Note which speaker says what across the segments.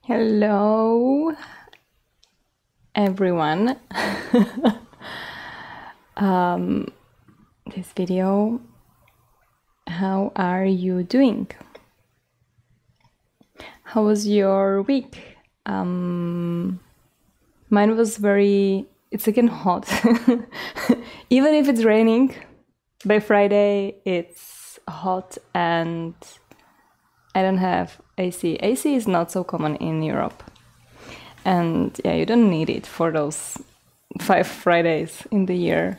Speaker 1: Hello, everyone. This video, how are you doing? How was your week? Mine was it's again hot. Even if it's raining, by Friday it's hot and I don't have AC. AC is not so common in Europe. And yeah, you don't need it for those 5 Fridays in the year.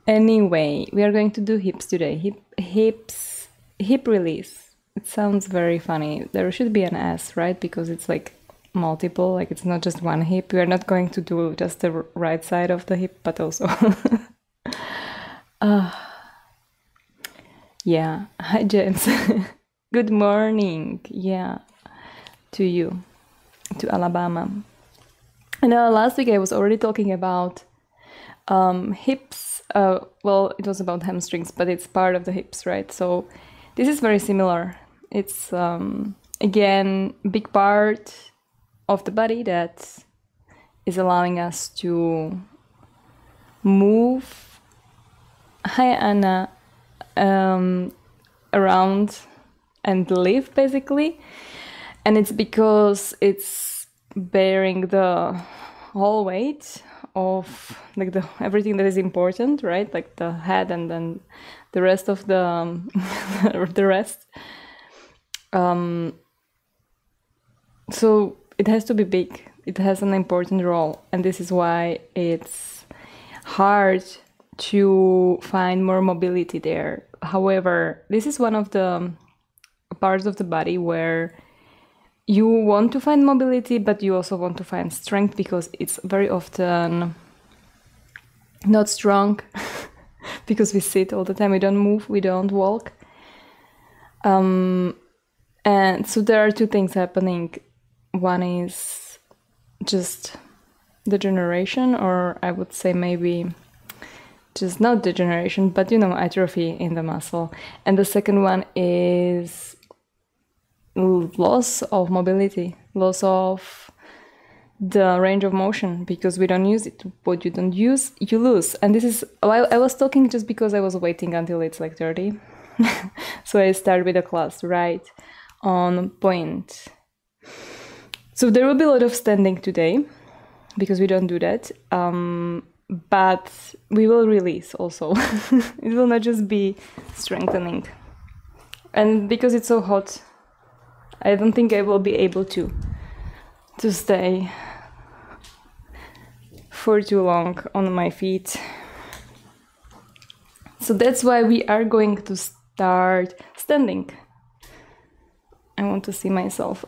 Speaker 1: Anyway, we are going to do hips today. Hip release. It sounds very funny. There should be an S, right? Because it's like multiple, like it's not just one hip. We are not going to do just the right side of the hip, but also. Yeah. Hi, James. Good morning. Yeah. To you. To Alabama. And last week I was already talking about hips. Well, it was about hamstrings, but it's part of the hips, right? So this is very similar. It's, again, a big part of the body that is allowing us to move. Hi, Anna. Around and live, basically. And it's because it's bearing the whole weight of like everything that is important, right? Like the head and then the rest of the the rest. So it has to be big. It has an important role, and this is why it's hard to find more mobility there. However, this is one of the parts of the body where you want to find mobility, but you also want to find strength because it's very often not strong because we sit all the time, we don't move, we don't walk. And so there are two things happening. One is just degeneration, or I would say maybe just not degeneration, but atrophy in the muscle. And the second one is loss of mobility, loss of the range of motion, because we don't use it. What you don't use, you lose. And this is why I was talking just because I was waiting until it's like 30. So I start with the class right on point. So there will be a lot of standing today because we don't do that. But we will release also. It will not just be strengthening. And because it's so hot, I don't think I will be able to stay for too long on my feet. So that's why we are going to start standing. I want to see myself.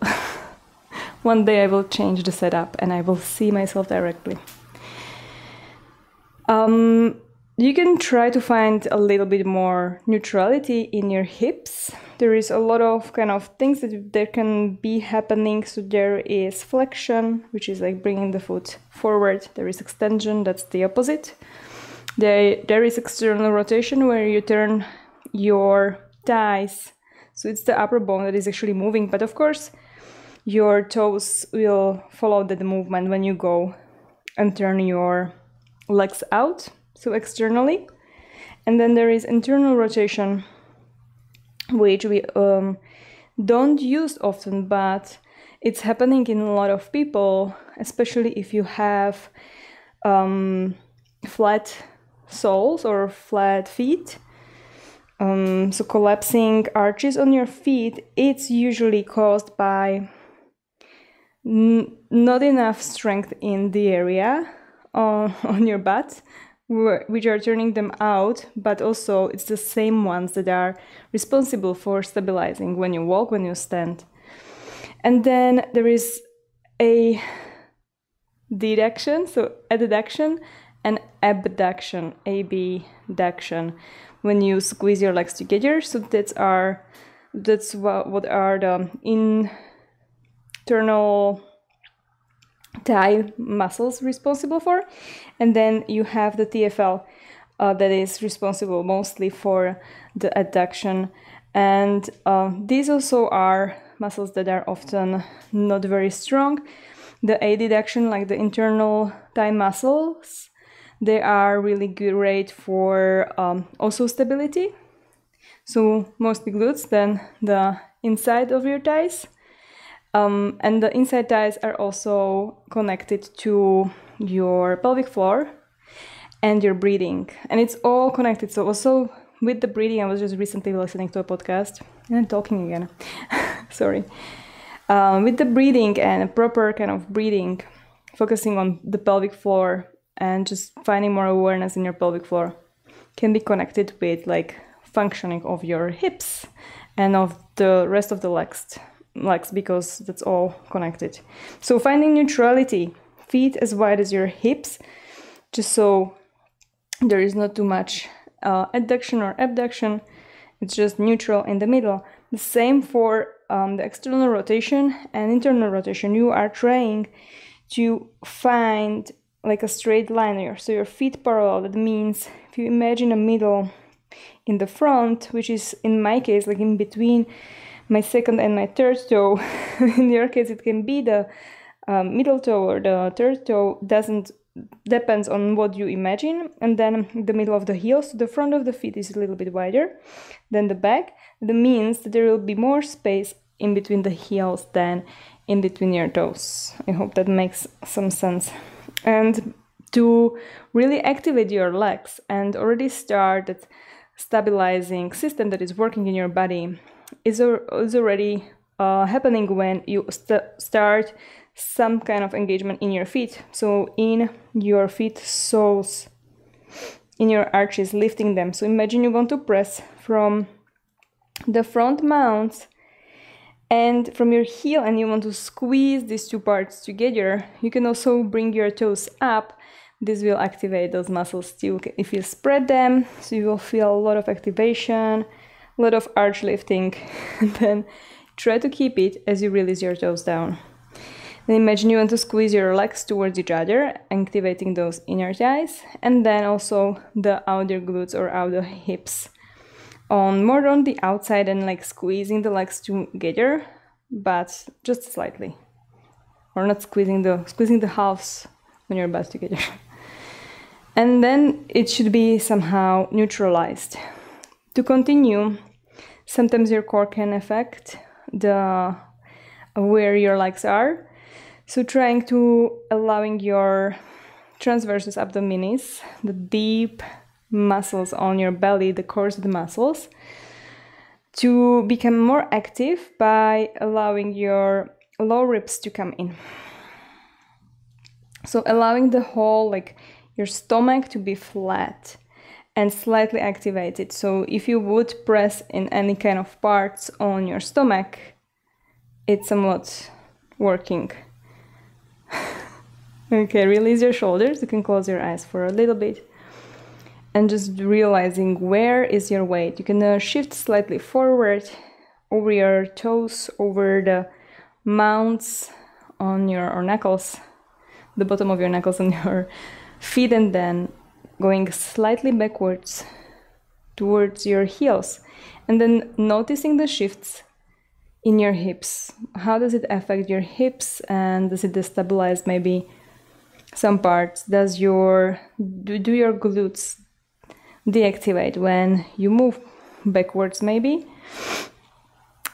Speaker 1: One day I will change the setup and I will see myself directly. You can try to find a little bit more neutrality in your hips. There is a lot of kind of things that there can be happening. So there is flexion, which is like bringing the foot forward. There is extension, that's the opposite. There is external rotation, where you turn your thighs. So it's the upper bone that is actually moving. But of course, your toes will follow the movement when you go and turn your legs out, so externally. And then there is internal rotation, which we don't use often, but it's happening in a lot of people, especially if you have flat soles or flat feet. So collapsing arches on your feet, it's usually caused by not enough strength in the area on your butt, which are turning them out, but also it's the same ones that are responsible for stabilizing when you walk, when you stand. And then there is a deduction, so adduction and abduction, abduction, when you squeeze your legs together. So that's what are the internal thigh muscles responsible for. And then you have the TFL that is responsible mostly for the adduction And these also are muscles that are often not very strong. The adduction, like the internal thigh muscles, they are really great for also stability. So mostly glutes, then the inside of your thighs. And the inside thighs are also connected to your pelvic floor and your breathing. And it's all connected. So also with the breathing, I was just recently listening to a podcast and I'm talking again. Sorry. With the breathing and a proper kind of breathing, focusing on the pelvic floor and just finding more awareness in your pelvic floor can be connected with like functioning of your hips and of the rest of the legs, because that's all connected. So finding neutrality, feet as wide as your hips, just so there is not too much adduction or abduction. It's just neutral in the middle. The same for the external rotation and internal rotation. You are trying to find like a straight line here, so your feet parallel. That means if you imagine a middle in the front, which is in my case like in between my second and my third toe. In your case it can be the middle toe or the third toe, depends on what you imagine. And then the middle of the heel, so the front of the feet is a little bit wider than the back. That means that there will be more space in between the heels than in between your toes. I hope that makes some sense. And to really activate your legs and already start that stabilizing system that is working in your body is already happening when you start some kind of engagement in your feet. So in your feet soles, in your arches, lifting them. So imagine you want to press from the front mounts and from your heel, and you want to squeeze these two parts together. You can also bring your toes up. This will activate those muscles too if you spread them, so you will feel a lot of activation, a lot of arch lifting. And then try to keep it as you release your toes down. And imagine you want to squeeze your legs towards each other, activating those inner thighs, and then also the outer glutes or outer hips. More on the outside and like squeezing the legs together, but just slightly. Or not squeezing the halves on your butt together. And then it should be somehow neutralized. To continue, sometimes your core can affect where your legs are. So trying to allowing your transversus abdominis, the deep muscles on your belly, the cores of the muscles, to become more active by allowing your low ribs to come in. So allowing the whole, like your stomach to be flat and slightly activated. So if you would press in any kind of parts on your stomach, it's somewhat working. Okay, release your shoulders. You can close your eyes for a little bit. And just realizing where is your weight. You can shift slightly forward over your toes, over the mounts on your knuckles, the bottom of your knuckles on your feet, and then going slightly backwards towards your heels. And then noticing the shifts in your hips. How does it affect your hips, and does it destabilize maybe some parts? Do your glutes deactivate when you move backwards maybe?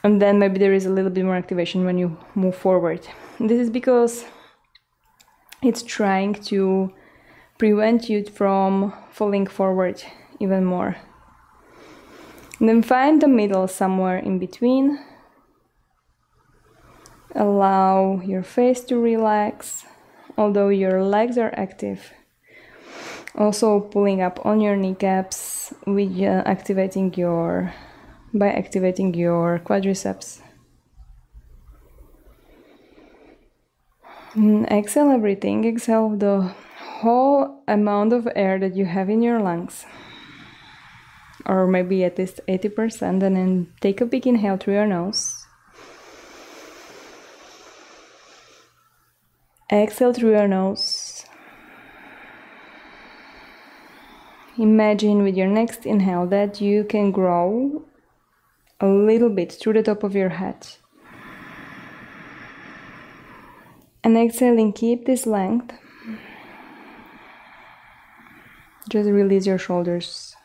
Speaker 1: And then maybe there is a little bit more activation when you move forward. This is because it's trying to prevent you from falling forward even more. And then find the middle somewhere in between. Allow your face to relax, although your legs are active. Also pulling up on your kneecaps with activating your quadriceps. Exhale everything. Exhale the whole amount of air that you have in your lungs, or maybe at least 80%, and then take a big inhale through your nose. Exhale through your nose. Imagine with your next inhale that you can grow a little bit through the top of your head. And exhaling, keep this length. Just release your shoulders.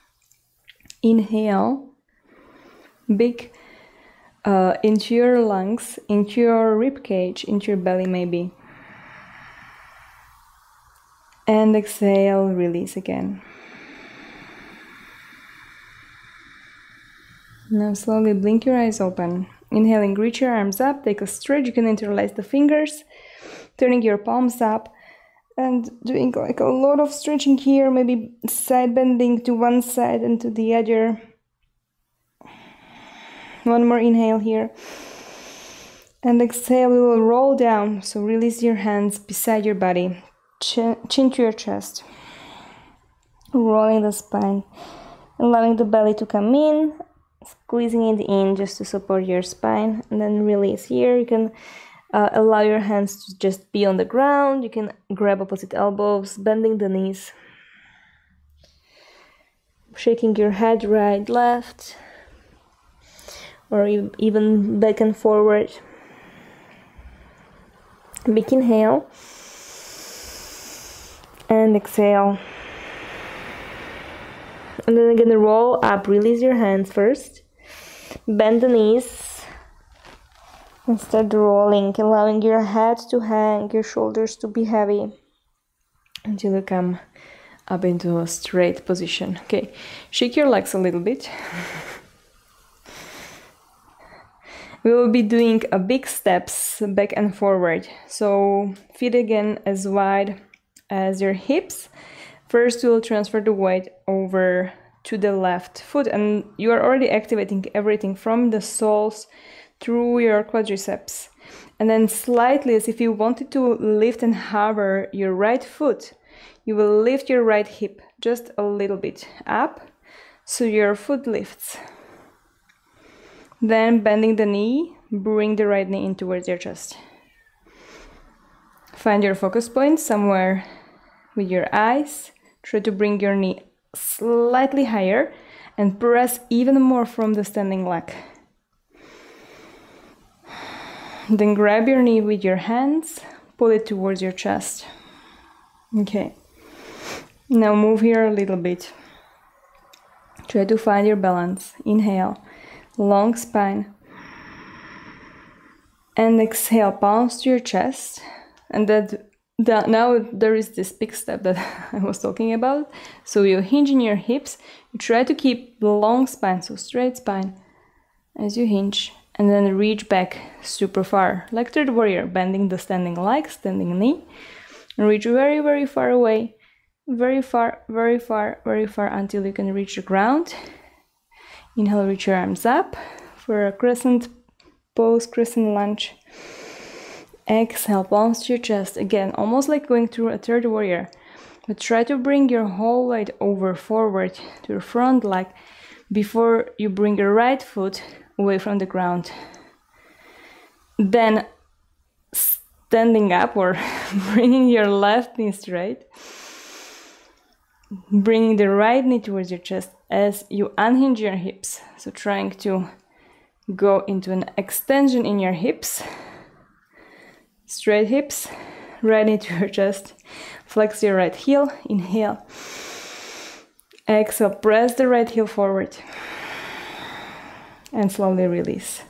Speaker 1: Inhale, big into your lungs, into your rib cage, into your belly maybe. And exhale, release again. Now slowly blink your eyes open. Inhaling, reach your arms up, take a stretch. You can interlace the fingers, turning your palms up and doing like a lot of stretching here, maybe side bending to one side and to the other. One more inhale here. And exhale, we will roll down. So release your hands beside your body, chin to your chest. Rolling the spine, allowing the belly to come in, squeezing it in just to support your spine, and then release here. You can allow your hands to just be on the ground. You can grab opposite elbows, bending the knees, shaking your head right, left, or even back and forward. Big inhale and exhale. And then again, roll up, release your hands first, bend the knees, and start rolling, allowing your head to hang, your shoulders to be heavy, until you come up into a straight position. Okay, shake your legs a little bit. We will be doing a big steps back and forward. So feet again as wide as your hips. First, we'll transfer the weight over to the left foot, and you are already activating everything from the soles through your quadriceps. And then slightly, as if you wanted to lift and hover your right foot, you will lift your right hip just a little bit up, so your foot lifts. Then bending the knee, bring the right knee in towards your chest. Find your focus point somewhere with your eyes. Try to bring your knee slightly higher and press even more from the standing leg. Then grab your knee with your hands, pull it towards your chest. Okay. Now move here a little bit. Try to find your balance. Inhale, long spine. And exhale, palms to your chest. And now there is this big step that I was talking about. So you hinge in your hips. You try to keep the long spine, so straight spine as you hinge. And then reach back super far, like third warrior, bending the standing leg, standing knee. And reach very, very far away. Very far, very far, very far until you can reach the ground. Inhale, reach your arms up for a crescent pose, crescent lunge. Exhale, palms to your chest. Again, almost like going through a third warrior. But try to bring your whole weight over forward to your front leg before you bring your right foot away from the ground. Then standing up or bringing your left knee straight. Bringing the right knee towards your chest as you unhinge your hips. So trying to go into an extension in your hips. Straight hips, right knee to your chest. Flex your right heel, inhale. Exhale, press the right heel forward. And slowly release.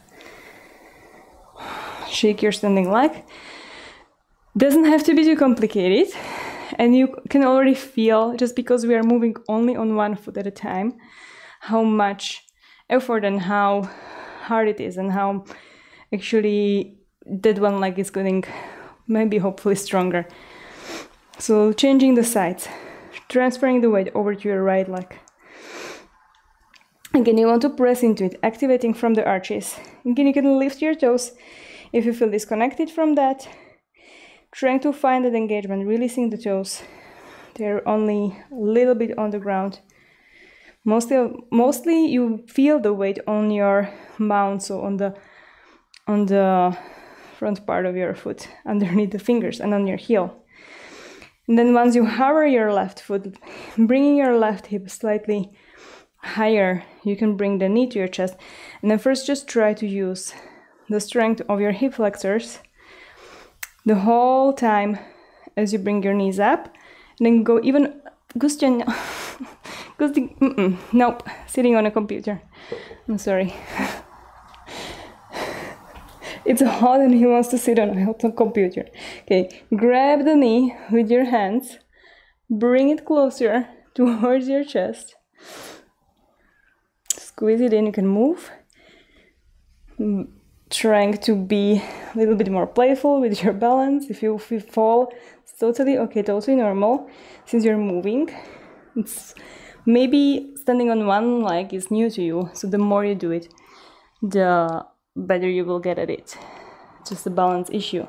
Speaker 1: Shake your standing leg. Doesn't have to be too complicated. And you can already feel, just because we are moving only on one foot at a time, how much effort and how hard it is, and how actually that one leg is getting maybe hopefully stronger. So changing the sides, transferring the weight over to your right leg. Again, you want to press into it, activating from the arches. Again, you can lift your toes if you feel disconnected from that. Trying to find that engagement, releasing the toes. They're only a little bit on the ground. Mostly you feel the weight on your mount, so on the front part of your foot, underneath the fingers and on your heel. And then once you hover your left foot, bringing your left hip slightly higher, you can bring the knee to your chest. And then first just try to use the strength of your hip flexors the whole time as you bring your knees up. And then go even... Gustian, nope, sitting on a computer. I'm sorry. It's hot and he wants to sit on a computer. Okay, grab the knee with your hands, bring it closer towards your chest, squeeze it in, you can move, trying to be a little bit more playful with your balance. If you fall, it's totally okay, totally normal, since you're moving. It's maybe standing on one leg is new to you, so the more you do it, the better you will get at it. It's just a balance issue.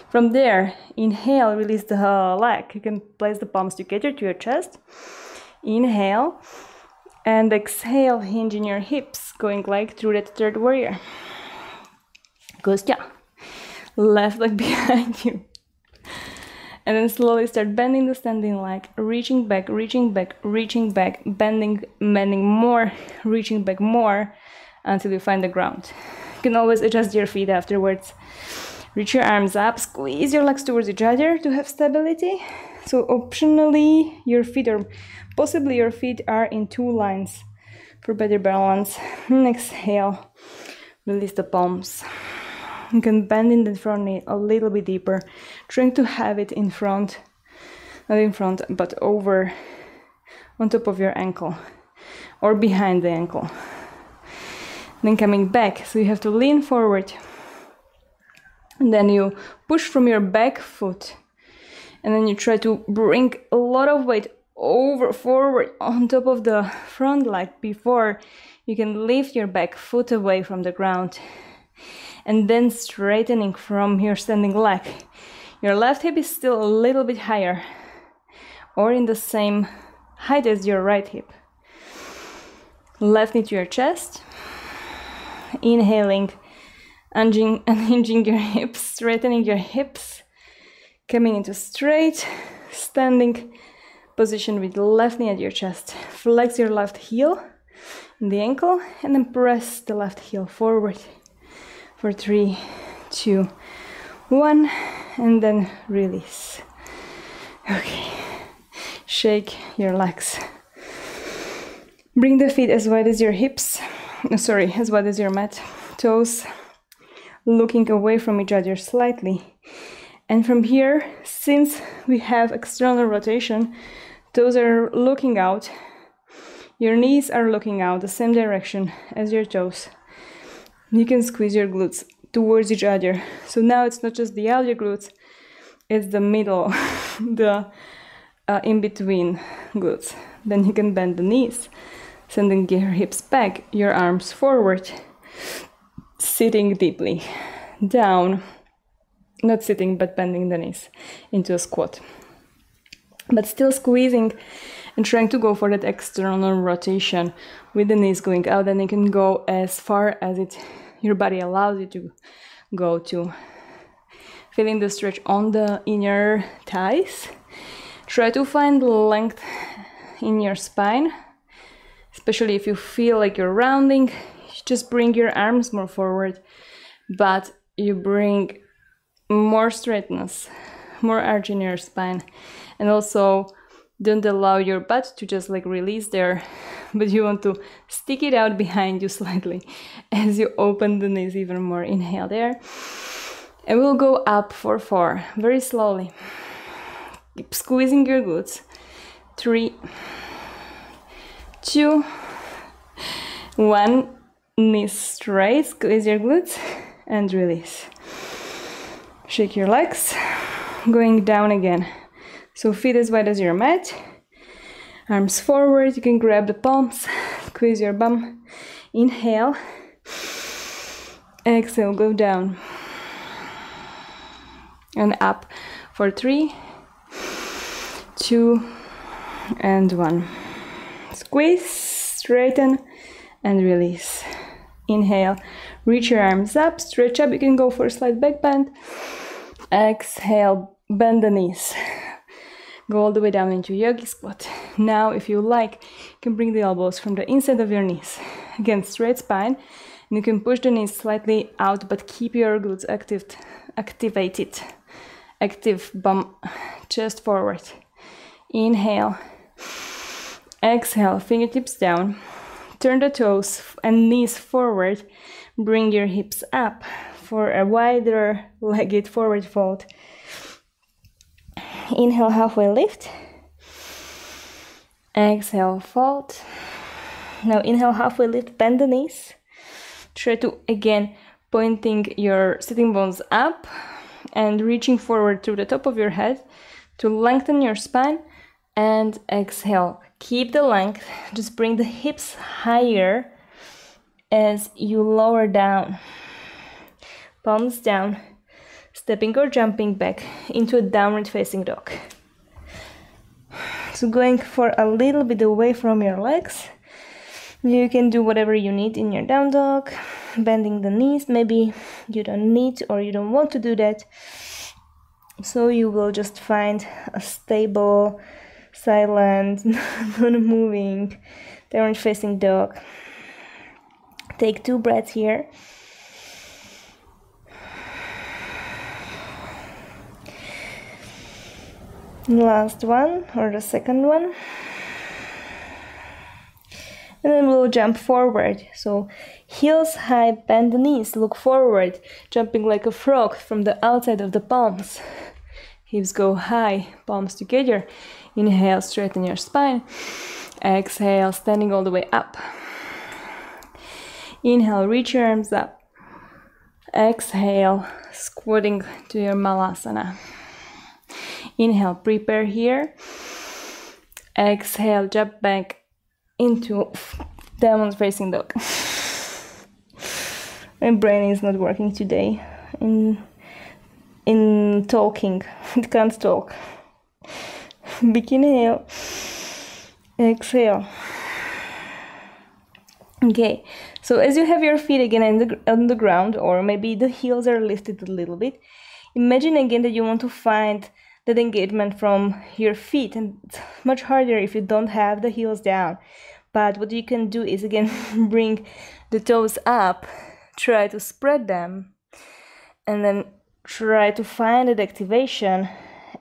Speaker 1: From there, inhale, release the leg. You can place the palms together to your chest. Inhale, and exhale, hinge in your hips, going like through that third warrior. Gostya. Left leg behind you. And then slowly start bending the standing leg, reaching back, reaching back, reaching back, bending more, reaching back more until you find the ground. You can always adjust your feet afterwards. Reach your arms up, squeeze your legs towards each other to have stability. So optionally, your feet or possibly your feet are in two lines for better balance. And exhale, release the palms. You can bend in the front knee a little bit deeper, trying to have it in front, not in front, but over, on top of your ankle or behind the ankle. Then coming back, so you have to lean forward. And then you push from your back foot. And then you try to bring a lot of weight over, forward, on top of the front leg before you can lift your back foot away from the ground. And then straightening from your standing leg. Your left hip is still a little bit higher or in the same height as your right hip. Left knee to your chest. Inhaling, unhinging your hips, straightening your hips, coming into straight, standing position with left knee at your chest. Flex your left heel in the ankle and then press the left heel forward for 3, 2, 1, and then release. Okay, shake your legs. Bring the feet as wide as your hips. As wide as your mat. Toes looking away from each other slightly. And from here, since we have external rotation, toes are looking out. Your knees are looking out the same direction as your toes. You can squeeze your glutes towards each other. So now it's not just the outer glutes, it's the middle, the in-between glutes. Then you can bend the knees. Sending your hips back, your arms forward, sitting deeply down, not sitting but bending the knees into a squat. But still squeezing and trying to go for that external rotation with the knees going out, and you can go as far as your body allows you to go to. Feeling the stretch on the inner thighs. Try to find length in your spine. Especially if you feel like you're rounding, just bring your arms more forward, but you bring more straightness, more arch in your spine. And also don't allow your butt to just like release there, but you want to stick it out behind you slightly as you open the knees even more. Inhale there. And we'll go up for 4, very slowly. Keep squeezing your glutes. 3, 2, 1, knees straight, squeeze your glutes and release. Shake your legs, going down again. So feet as wide as your mat, arms forward, you can grab the palms, squeeze your bum, inhale, exhale, go down and up for 3, 2, and 1. Squeeze, straighten, and release. Inhale, reach your arms up, stretch up. You can go for a slight back bend. Exhale, bend the knees. Go all the way down into yogi squat. Now, if you like, you can bring the elbows from the inside of your knees. Again, straight spine. And you can push the knees slightly out, but keep your glutes activated. Active bum, chest forward. Inhale. Exhale, fingertips down. Turn the toes and knees forward. Bring your hips up for a wider legged forward fold. Inhale, halfway lift. Exhale, fold. Now inhale, halfway lift, bend the knees. Try to, again, pointing your sitting bones up and reaching forward to the top of your head to lengthen your spine. And exhale. Keep the length. Just bring the hips higher as you lower down. Palms down. Stepping or jumping back into a downward facing dog. So going for a little bit away from your legs. You can do whatever you need in your down dog, bending the knees. Maybe you don't need or you don't want to do that. So you will just find a stable, silent, non-moving, downward facing dog. Take 2 breaths here. Last one, or the second one. And then we'll jump forward. So heels high, bend the knees, look forward, jumping like a frog from the outside of the palms. Hips go high, palms together. Inhale, straighten your spine. Exhale, standing all the way up. Inhale, reach your arms up. Exhale, squatting to your Malasana. Inhale, prepare here. Exhale, jump back into downward facing dog. My brain is not working today in talking. It can't talk. Big inhale. Exhale. Okay, so as you have your feet again on the ground, or maybe the heels are lifted a little bit, imagine again that you want to find that engagement from your feet, and it's much harder if you don't have the heels down. But what you can do is again bring the toes up, try to spread them, and then try to find that activation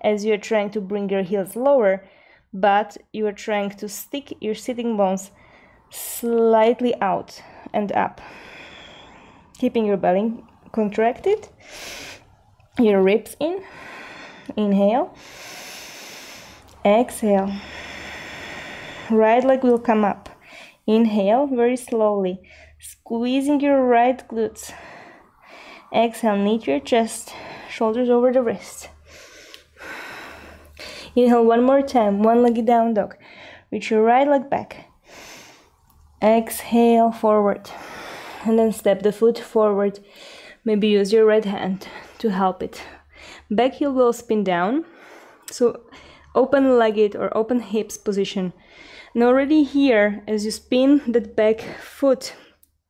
Speaker 1: as you're trying to bring your heels lower, but you are trying to stick your sitting bones slightly out and up, keeping your belly contracted, your ribs in. Inhale. Exhale. Right leg will come up. Inhale very slowly, squeezing your right glutes. Exhale, knit your chest, shoulders over the wrist. Inhale one more time, one-legged down dog. Reach your right leg back. Exhale, forward. And then step the foot forward. Maybe use your right hand to help it. Back heel will spin down. So open-legged or open hips position. And already here, as you spin that back foot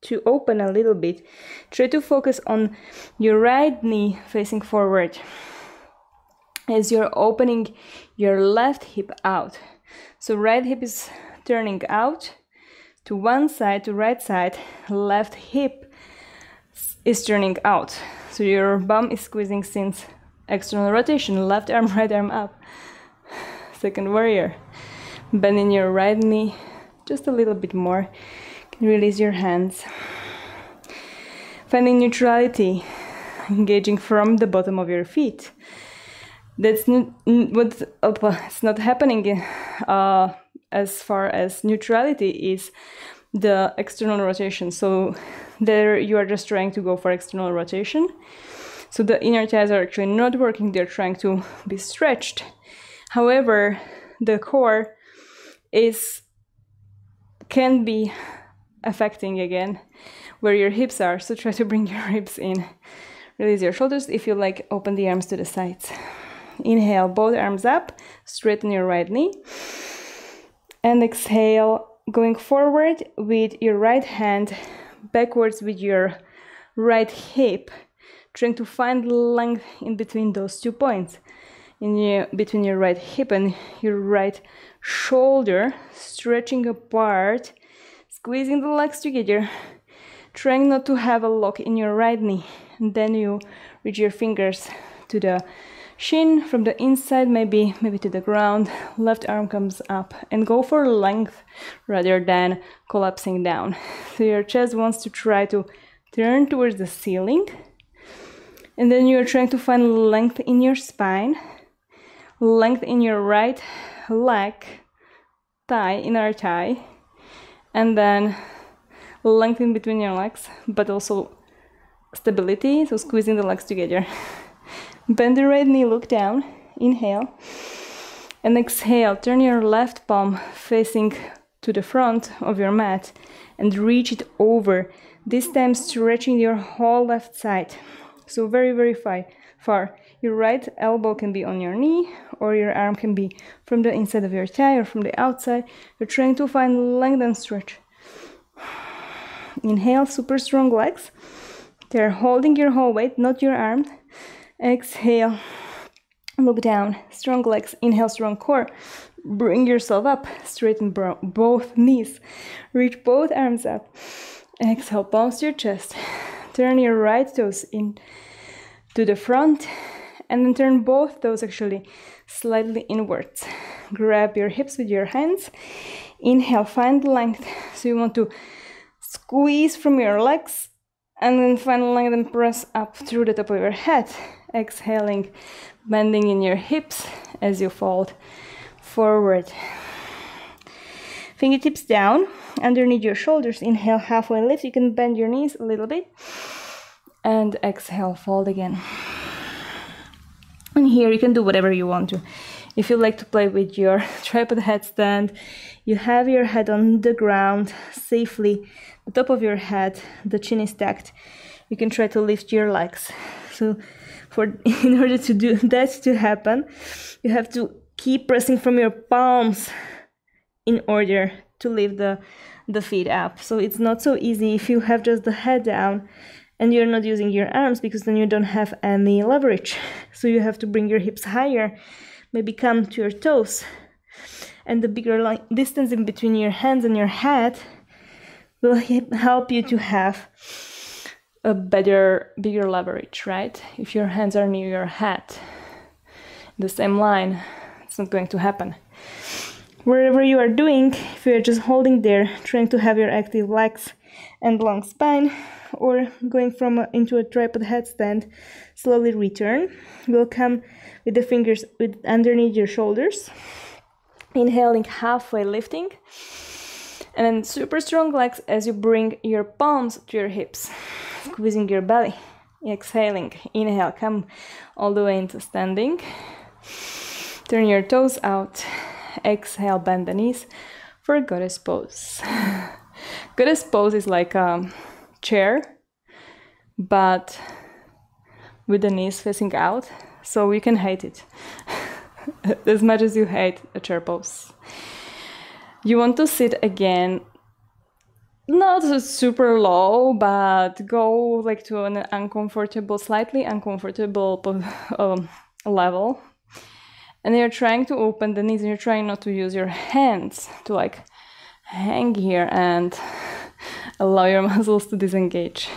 Speaker 1: to open a little bit, try to focus on your right knee facing forward as you're opening your left hip out. So right hip is turning out to one side, to right side, left hip is turning out. So your bum is squeezing since external rotation, left arm, right arm up. Second warrior. Bending your right knee just a little bit more. You can release your hands. Finding neutrality, engaging from the bottom of your feet. That's it's not happening as far as neutrality is the external rotation. So there you are just trying to go for external rotation. So the inner thighs are actually not working, they're trying to be stretched. However, the core can be affecting again where your hips are, so try to bring your hips in. Release your shoulders. If you like, open the arms to the sides. Inhale, both arms up, straighten your right knee. And exhale, going forward with your right hand, backwards with your right hip, trying to find length in between those 2 points. between your right hip and your right shoulder, stretching apart, squeezing the legs together, trying not to have a lock in your right knee. And then you reach your fingers to the shin from the inside, maybe to the ground. Left arm comes up and go for length rather than collapsing down. So your chest wants to try to turn towards the ceiling, and then you're trying to find length in your spine, length in your right leg, thigh, inner thigh, and then length in between your legs, but also stability, so squeezing the legs together. Bend the right knee, look down, inhale, and exhale. Turn your left palm facing to the front of your mat and reach it over, this time stretching your whole left side. So very, very far. Your right elbow can be on your knee, or your arm can be from the inside of your thigh or from the outside. You're trying to find length and stretch. Inhale, super strong legs. They're holding your whole weight, not your arms. Exhale, look down, strong legs. Inhale, strong core. Bring yourself up, straighten both knees. Reach both arms up. Exhale, palms to your chest. Turn your right toes in to the front, and then turn both toes actually slightly inwards. Grab your hips with your hands. Inhale, find length. So you want to squeeze from your legs, and then find length and press up through the top of your head. Exhaling, bending in your hips as you fold forward. Fingertips down, underneath your shoulders. Inhale, halfway lift. You can bend your knees a little bit. And exhale, fold again. And here you can do whatever you want to. If you like to play with your tripod headstand, you have your head on the ground safely, the top of your head, the chin is stacked. You can try to lift your legs. So in order to do that to happen, you have to keep pressing from your palms in order to lift the feet up. So it's not so easy if you have just the head down and you're not using your arms, because then you don't have any leverage. So you have to bring your hips higher, maybe come to your toes. And the bigger distance in between your hands and your head will help you to have a bigger leverage, right? If your hands are near your head, the same line, it's not going to happen. Wherever you are doing, if you're just holding there, trying to have your active legs and long spine, or going into a tripod headstand, slowly return. We'll come with the fingers underneath your shoulders. Inhaling, halfway lifting. And then super strong legs as you bring your palms to your hips, squeezing your belly. Exhaling, inhale, come all the way into standing. Turn your toes out. Exhale, bend the knees for goddess pose. Goddess pose is like a chair, but with the knees facing out, so you can hate it as much as you hate a chair pose. You want to sit again, not super low, but go like to an uncomfortable, slightly uncomfortable level. And you're trying to open the knees, and you're trying not to use your hands to like hang here and allow your muscles to disengage.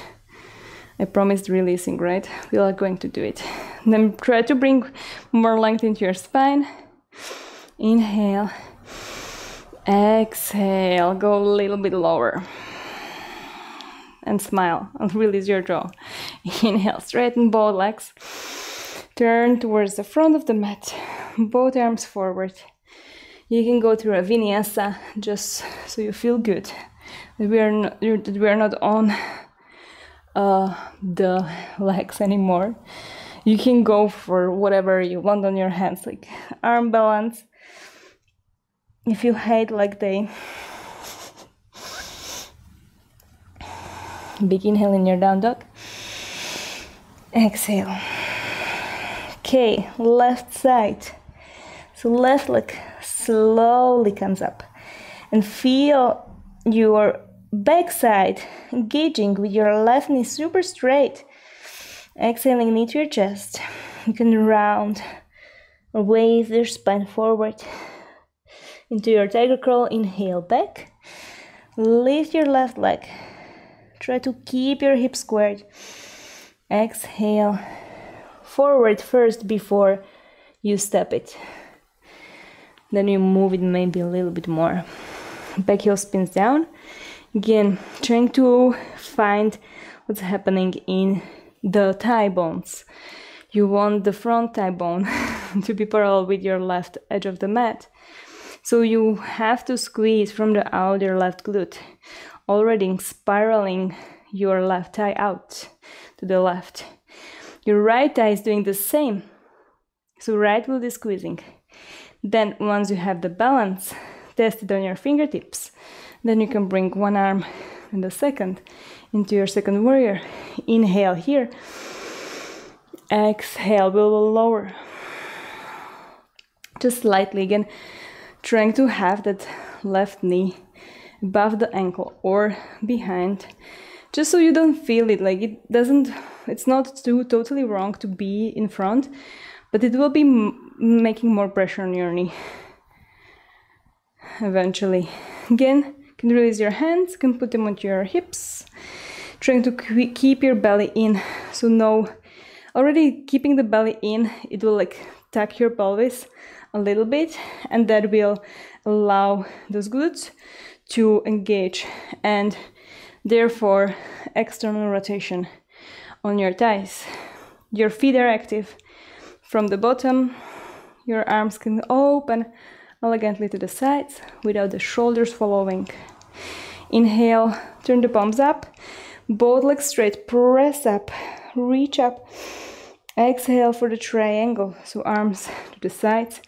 Speaker 1: I promised releasing, right? We are going to do it. Then try to bring more length into your spine. Inhale. Exhale, go a little bit lower. And smile and release your jaw. Inhale, straighten both legs. Turn towards the front of the mat. Both arms forward. You can go through a vinyasa just so you feel good. We are not on the legs anymore. You can go for whatever you want on your hands, like arm balance. If you hate leg day, big inhale in your down dog. Exhale. Okay, left side. So left leg slowly comes up, and feel your backside engaging with your left knee super straight. Exhaling, knee to your chest. You can round or wave your spine forward into your tiger crawl. Inhale back. Lift your left leg. Try to keep your hips squared. Exhale. Forward first before you step it. Then you move it maybe a little bit more. Back heel spins down. Again, trying to find what's happening in the thigh bones. You want the front thigh bone to be parallel with your left edge of the mat. So you have to squeeze from the outer left glute, already spiraling your left thigh out to the left. Your right thigh is doing the same. So right will be squeezing. Then once you have the balance, test it on your fingertips. Then you can bring one arm and the second into your second warrior. Inhale here. Exhale, we will lower. Just slightly again, trying to have that left knee above the ankle or behind, just so you don't feel it. Like it's not totally wrong to be in front, but it will be making more pressure on your knee eventually. Again, you can release your hands, you can put them onto your hips, trying to keep your belly in. So no, already keeping the belly in, it will like tuck your pelvis a little bit, and that will allow those glutes to engage, and therefore external rotation on your thighs. Your feet are active from the bottom. Your arms can open elegantly to the sides without the shoulders following. Inhale, turn the palms up, both legs straight, press up, reach up. Exhale for the triangle, so arms to the sides,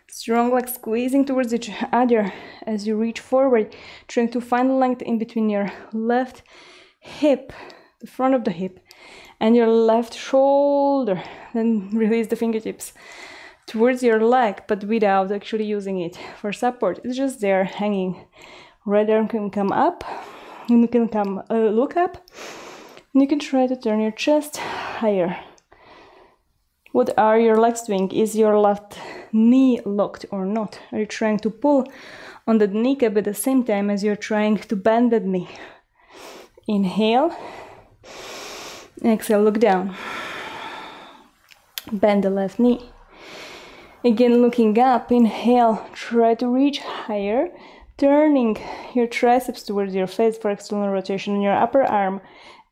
Speaker 1: strong legs squeezing towards each other as you reach forward, trying to find length in between your left hip, the front of the hip, and your left shoulder. Then release the fingertips towards your leg, but without actually using it for support. It's just there hanging. Right arm can come up, and you can look up, and you can try to turn your chest higher. What are your legs doing? Is your left knee locked or not? Are you trying to pull on the kneecap at the same time as you're trying to bend that knee? Inhale. Exhale, look down. Bend the left knee. Again, looking up. Inhale, try to reach higher, turning your triceps towards your face for external rotation on your upper arm,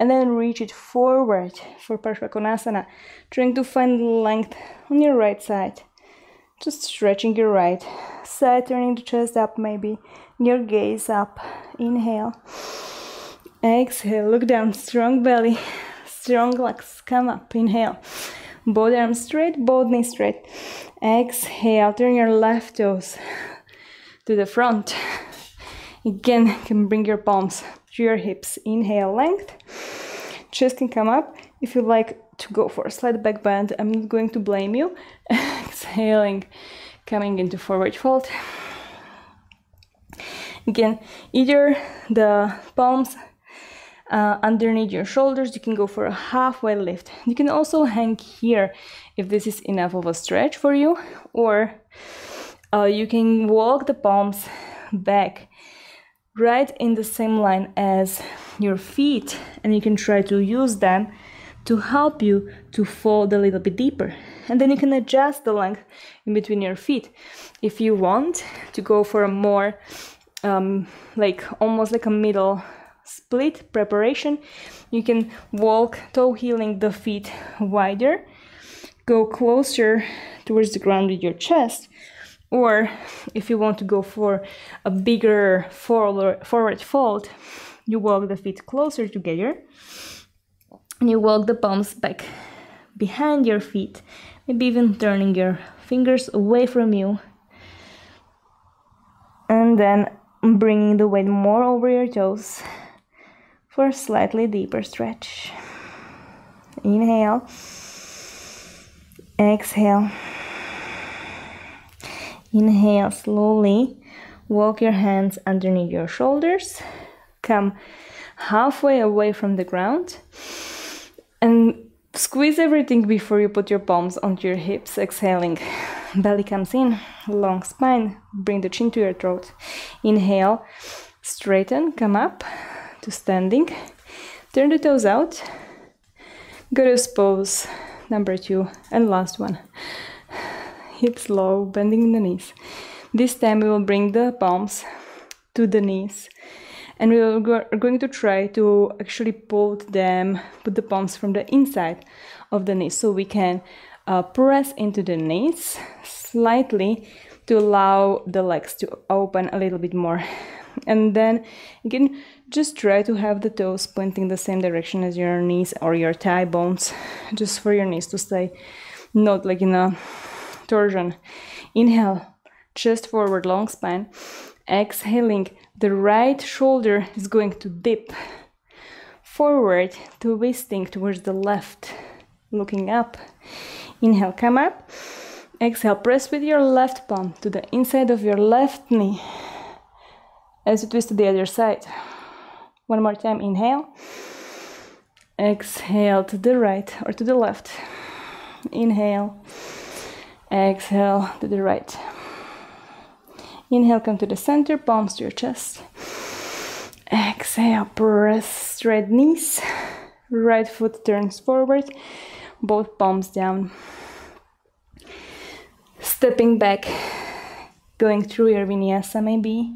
Speaker 1: and then reach it forward for Parshva Konasana, trying to find length on your right side. Just stretching your right side, turning the chest up maybe, your gaze up. Inhale. Exhale, look down, strong belly, strong legs, come up. Inhale. Both arms straight, both knees straight. Exhale, turn your left toes to the front. Again, you can bring your palms to your hips. Inhale, length. Chest can come up. If you like to go for a slight back bend, I'm not going to blame you. Exhaling, coming into forward fold. Again, either the palms underneath your shoulders, you can go for a halfway lift. You can also hang here if this is enough of a stretch for you, or you can walk the palms back right in the same line as your feet, and you can try to use them to help you to fold a little bit deeper. And then you can adjust the length in between your feet. If you want to go for a more like almost like a middle split preparation, you can walk toe heeling the feet wider, go closer towards the ground with your chest, or if you want to go for a bigger forward fold, you walk the feet closer together and you walk the palms back behind your feet, maybe even turning your fingers away from you, and then bringing the weight more over your toes for a slightly deeper stretch. Inhale. Exhale. Inhale slowly. Walk your hands underneath your shoulders. Come halfway away from the ground. And squeeze everything before you put your palms onto your hips. Exhaling. belly comes in, long spine, bring the chin to your throat. Inhale, straighten, come up to standing, turn the toes out, goddess pose, number 2, and last one. Hips low, bending in the knees. This time we will bring the palms to the knees, and we are going to try to actually put the palms from the inside of the knees, so we can press into the knees slightly to allow the legs to open a little bit more. And then again, just try to have the toes pointing the same direction as your knees or your thigh bones, just for your knees to stay not like in a torsion. Inhale, chest forward, long spine. Exhaling, the right shoulder is going to dip forward, twisting towards the left, looking up. Inhale, come up. Exhale, press with your left palm to the inside of your left knee as you twist to the other side. One more time, inhale. Exhale to the right or to the left. Inhale. Exhale to the right. Inhale, come to the center, palms to your chest. Exhale, press straight knees. Right foot turns forward, both palms down. Stepping back, going through your vinyasa maybe.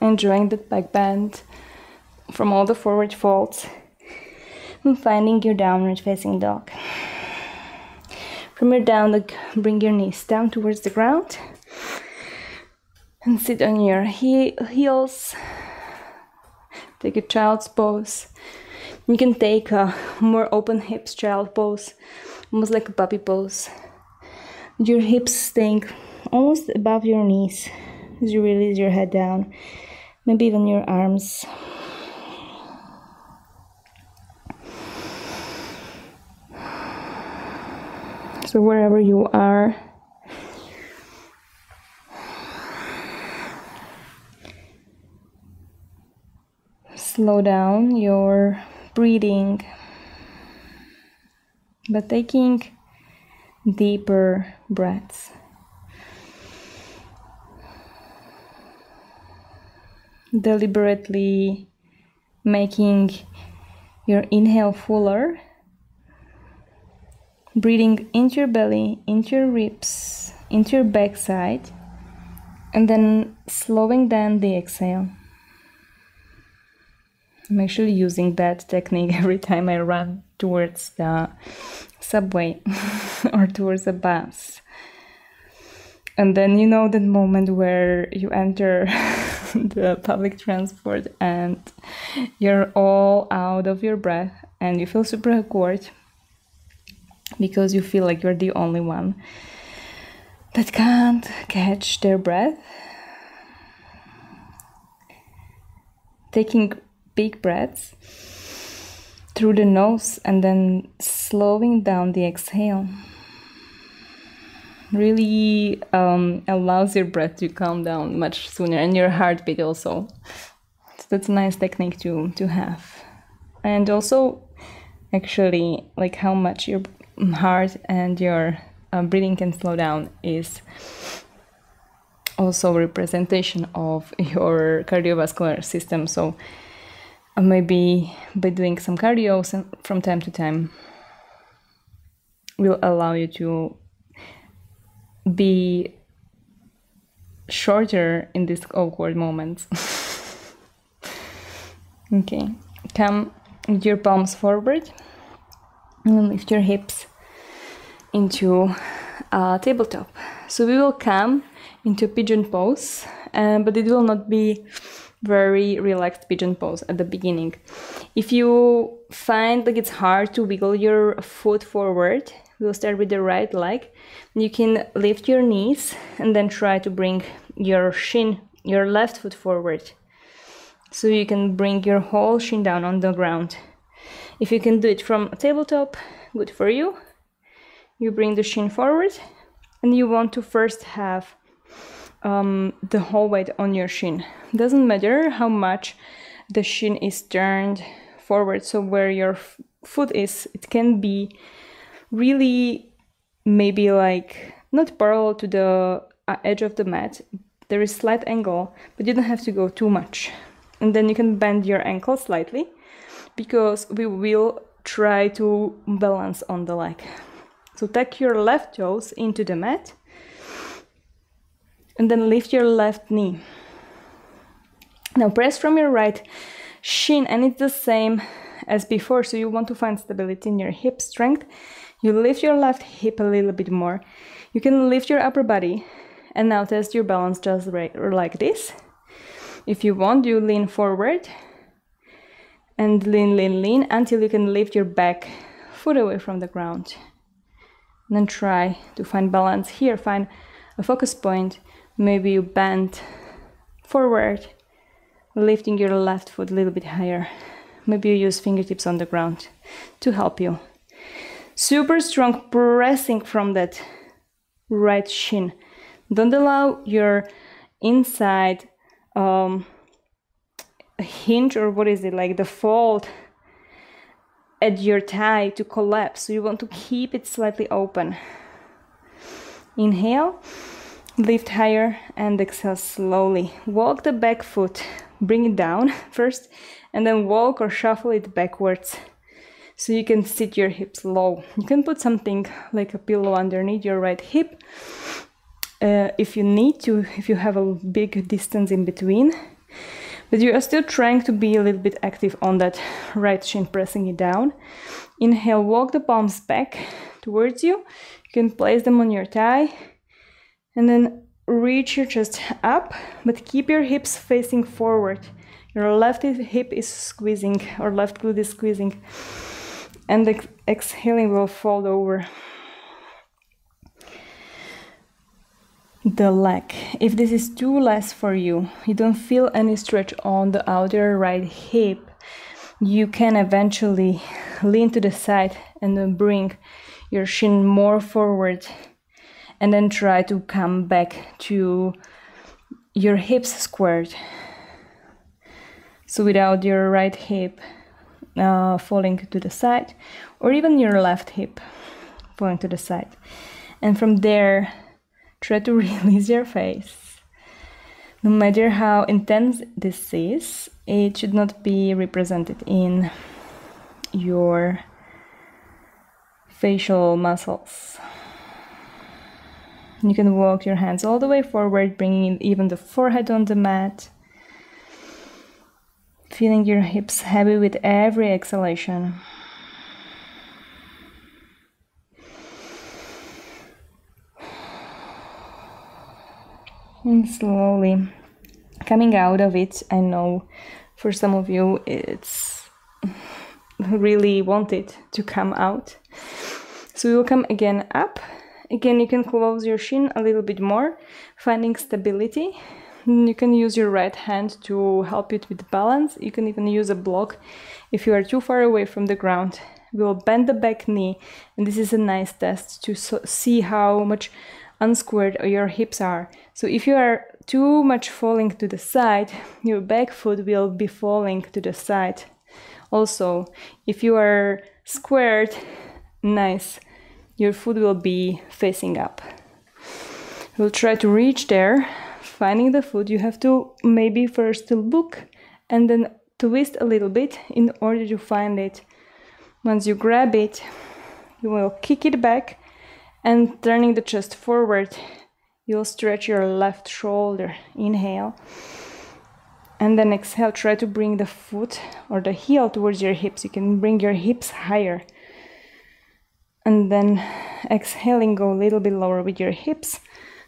Speaker 1: Enjoying that back bend from all the forward folds. And finding your downward facing dog. From your down dog, bring your knees down towards the ground. And sit on your heels. Take a child's pose. You can take a more open hips child pose, almost like a puppy pose. Your hips staying almost above your knees as you release your head down, maybe even your arms. So wherever you are, slow down your breathing by taking deeper breaths. Deliberately making your inhale fuller, breathing into your belly, into your ribs, into your backside, and then slowing down the exhale. I'm actually using that technique every time I run towards the subway or towards a bus. And then you know that moment where you enter the public transport and you're all out of your breath and you feel super awkward because you feel like you're the only one that can't catch their breath. Taking big breaths through the nose and then slowing down the exhale really allows your breath to calm down much sooner, and your heartbeat also. So that's a nice technique to have. And also actually like how much your heart and your breathing can slow down is also a representation of your cardiovascular system. So maybe by doing some cardio from time to time will allow you to be shorter in these awkward moments. Okay, come with your palms forward and lift your hips into a tabletop. So we will come into pigeon pose, but it will not be very relaxed pigeon pose at the beginning. If you find like it's hard to wiggle your foot forward, we'll start with the right leg. You can lift your knees and then try to bring your shin, your left foot forward. So you can bring your whole shin down on the ground. If you can do it from a tabletop, good for you. You bring the shin forward and you want to first have the whole weight on your shin. Doesn't matter how much the shin is turned forward, so where your foot is, it can be really maybe like not parallel to the edge of the mat. There is slight angle, but you don't have to go too much. And then you can bend your ankle slightly, because we will try to balance on the leg. So take your left toes into the mat and then lift your left knee. Now press from your right shin, and it's the same as before. So you want to find stability in your hip strength. You lift your left hip a little bit more. You can lift your upper body and now test your balance just like this. If you want, you lean forward and lean until you can lift your back foot away from the ground. And then try to find balance here, find a focus point. Maybe you bend forward, lifting your left foot a little bit higher. Maybe you use fingertips on the ground to help you. Super strong pressing from that right shin. Don't allow your inside hinge, or what is it, like the fold at your thigh to collapse. So you want to keep it slightly open. Inhale, lift higher, and exhale slowly. Walk the back foot, bring it down first, and then walk or shuffle it backwards so you can sit your hips low. You can put something like a pillow underneath your right hip if you need to, if you have a big distance in between. But you are still trying to be a little bit active on that right shin, pressing it down. Inhale, walk the palms back towards you. You can place them on your thigh and then reach your chest up, but keep your hips facing forward. Your left hip is squeezing, or left glute is squeezing, and exhaling will fold over the leg. If this is too less for you, you don't feel any stretch on the outer right hip, you can eventually lean to the side and then bring your shin more forward, and then try to come back to your hips squared. So without your right hip falling to the side, or even your left hip falling to the side. And from there, try to release your face. No matter how intense this is, it should not be represented in your facial muscles. You can walk your hands all the way forward, bringing even the forehead on the mat. Feeling your hips heavy with every exhalation. And slowly coming out of it. I know for some of you it's really wanted to come out. So we will come again up. Again, you can close your shin a little bit more, finding stability. You can use your right hand to help it with balance. You can even use a block if you are too far away from the ground. We will bend the back knee, and this is a nice test to see how much unsquared your hips are. So if you are too much falling to the side, your back foot will be falling to the side. Also, if you are squared, nice, your foot will be facing up. We'll try to reach there. Finding the foot, you have to maybe first look and then twist a little bit in order to find it. Once you grab it, you will kick it back, and turning the chest forward, you'll stretch your left shoulder. Inhale. And then exhale, try to bring the foot or the heel towards your hips. You can bring your hips higher. And then exhaling, go a little bit lower with your hips